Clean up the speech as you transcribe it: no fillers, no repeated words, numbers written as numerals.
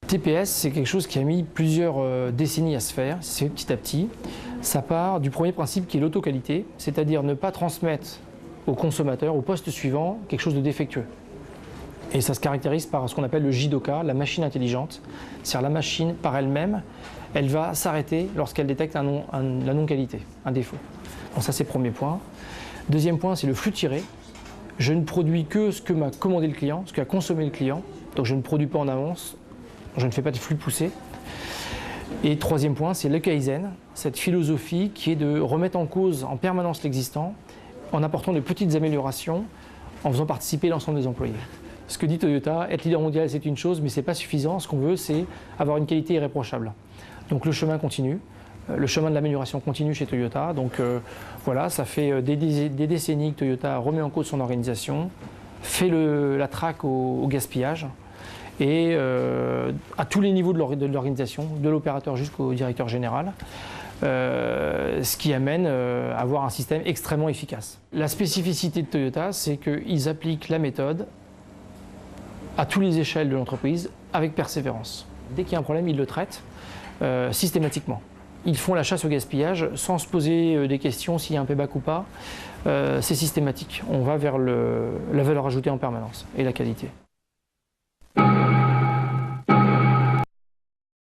TPS, c'est quelque chose qui a mis plusieurs décennies à se faire, c'est petit à petit. Ça part du premier principe qui est l'autoqualité, c'est-à-dire ne pas transmettre au consommateur, au poste suivant, quelque chose de défectueux. Et ça se caractérise par ce qu'on appelle le JDOKA, la machine intelligente. C'est-à-dire la machine, par elle-même, elle va s'arrêter lorsqu'elle détecte la non-qualité, un défaut. Donc ça, c'est le premier point. Deuxième point, c'est le flux tiré. Je ne produis que ce que m'a commandé le client, ce qu'a consommé le client. Donc je ne produis pas en avance, je ne fais pas de flux poussé. Et troisième point, c'est le Kaizen, cette philosophie qui est de remettre en cause en permanence l'existant en apportant de petites améliorations, en faisant participer l'ensemble des employés. Ce que dit Toyota, être leader mondial, c'est une chose, mais ce n'est pas suffisant. Ce qu'on veut, c'est avoir une qualité irréprochable. Donc le chemin continue, le chemin de l'amélioration continue chez Toyota. Donc voilà, ça fait des décennies que Toyota remet en cause son organisation, fait la traque au gaspillage, et à tous les niveaux de l'organisation, de l'opérateur jusqu'au directeur général, ce qui amène à avoir un système extrêmement efficace. La spécificité de Toyota, c'est qu'ils appliquent la méthode à toutes les échelles de l'entreprise avec persévérance. Dès qu'il y a un problème, ils le traitent systématiquement. Ils font la chasse au gaspillage sans se poser des questions s'il y a un payback ou pas. C'est systématique. On va vers la valeur ajoutée en permanence et la qualité.